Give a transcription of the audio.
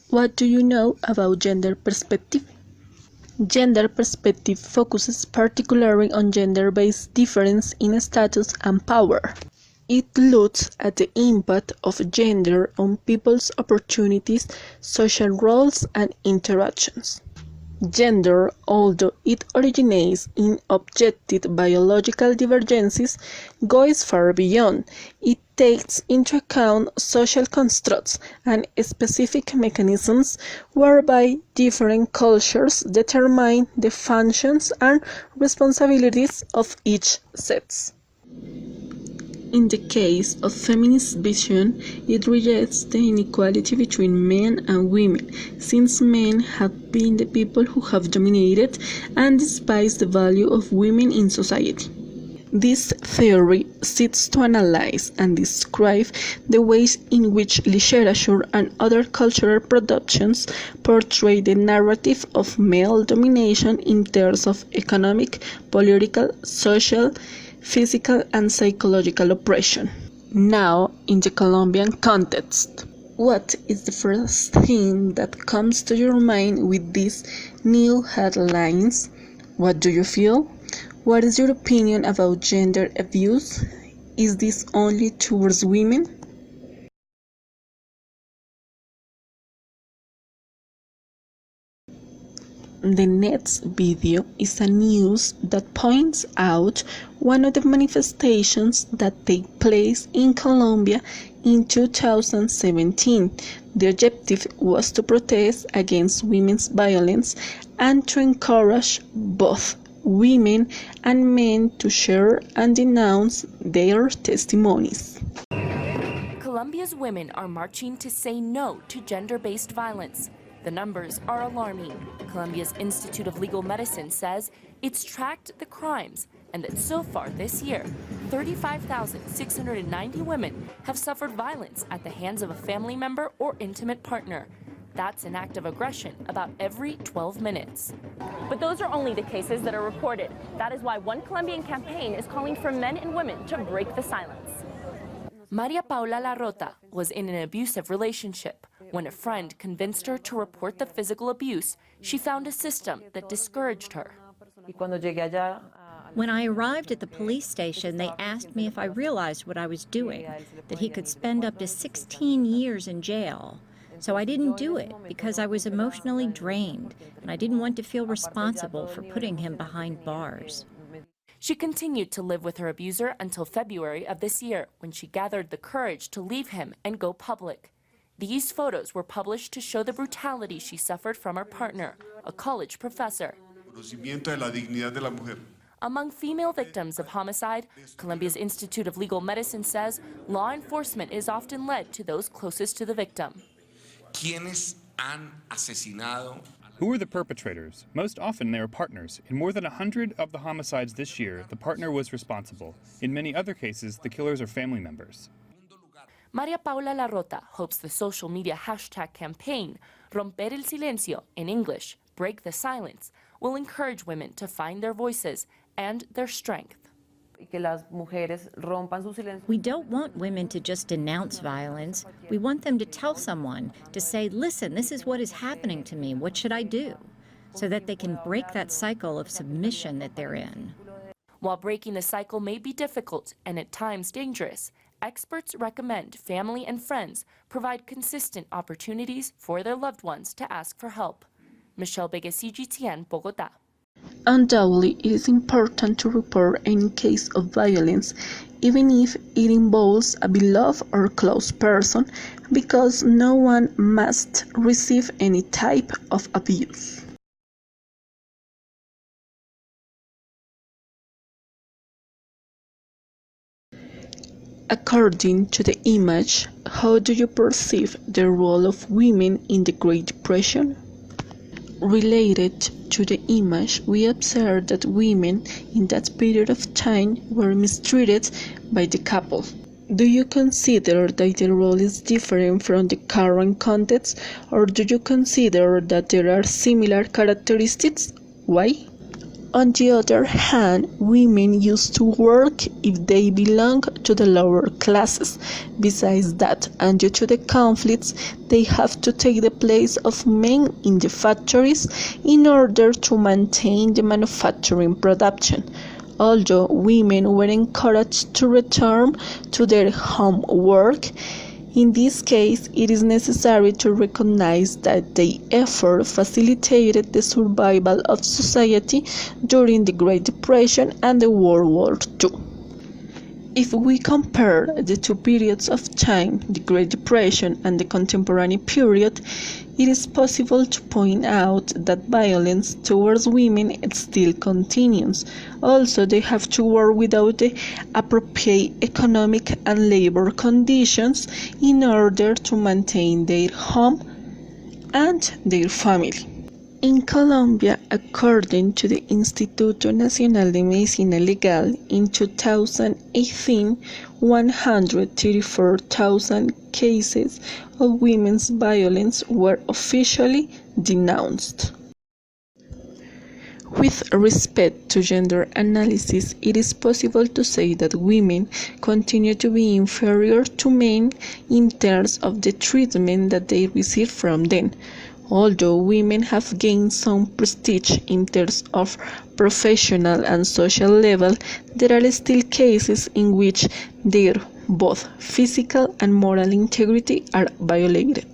What do you know about gender perspective? Gender perspective focuses particularly on gender-based difference in status and power. It looks at the impact of gender on people's opportunities, social roles, and interactions. Gender, although it originates in objective biological divergences, goes far beyond. It takes into account social constructs and specific mechanisms whereby different cultures determine the functions and responsibilities of each sex. In the case of feminist vision, it rejects the inequality between men and women, since men have been the people who have dominated and despises the value of women in society. This theory seeks to analyze and describe the ways in which literature and other cultural productions portray the narrative of male domination in terms of economic, political, social, physical and psychological oppression. Now, in the Colombian context, what is the first thing that comes to your mind with these new headlines? What do you feel? What is your opinion about gender abuse? Is this only towards women? The next video is a news that points out one of the manifestations that take place in Colombia in 2017. The objective was to protest against women's violence and to encourage both women and men to share and denounce their testimonies. Colombia's women are marching to say no to gender-based violence. The numbers are alarming. Colombia's Institute of Legal Medicine says it's tracked the crimes and that so far this year, 35,690 women have suffered violence at the hands of a family member or intimate partner. That's an act of aggression about every 12 minutes. But those are only the cases that are reported. That is why one Colombian campaign is calling for men and women to break the silence. Maria Paula Larrota was in an abusive relationship. When a friend convinced her to report the physical abuse, she found a system that discouraged her. When I arrived at the police station, they asked me if I realized what I was doing, that he could spend up to 16 years in jail. So I didn't do it because I was emotionally drained, and I didn't want to feel responsible for putting him behind bars. She continued to live with her abuser until February of this year, when she gathered the courage to leave him and go public. These photos were published to show the brutality she suffered from her partner, a college professor. Among female victims of homicide, Colombia's Institute of Legal Medicine says law enforcement is often led to those closest to the victim. Who are the perpetrators? Most often they are partners. In more than 100 of the homicides this year, the partner was responsible. In many other cases, the killers are family members. Maria Paula Larrota hopes the social media hashtag campaign, Romper el Silencio, in English, Break the Silence, will encourage women to find their voices and their strength. We don't want women to just denounce violence. We want them to tell someone, to say, listen, this is what is happening to me. What should I do? So that they can break that cycle of submission that they're in. While breaking the cycle may be difficult and at times dangerous, experts recommend family and friends provide consistent opportunities for their loved ones to ask for help. Michelle Beguesi, GTN, Bogotá. Undoubtedly, it is important to report any case of violence, even if it involves a beloved or close person, because no one must receive any type of abuse. According to the image, how do you perceive the role of women in the Great Depression? Related to the image, we observe that women in that period of time were mistreated by the couple. Do you consider that the role is different from the current context, or do you consider that there are similar characteristics? Why? On the other hand, women used to work if they belong to the lower classes. Besides that, and due to the conflicts, they have to take the place of men in the factories in order to maintain the manufacturing production. Although women were encouraged to return to their home work, in this case, it is necessary to recognize that their effort facilitated the survival of society during the Great Depression and the World War II. If we compare the two periods of time, the Great Depression and the contemporary period, it is possible to point out that violence towards women still continues. Also, they have to work without the appropriate economic and labor conditions in order to maintain their home and their family. In Colombia, according to the Instituto Nacional de Medicina Legal, in 2018, 134,000 cases of women's violence were officially denounced. With respect to gender analysis, it is possible to say that women continue to be inferior to men in terms of the treatment that they receive from them. Although women have gained some prestige in terms of professional and social level, there are still cases in which their both physical and moral integrity are violated.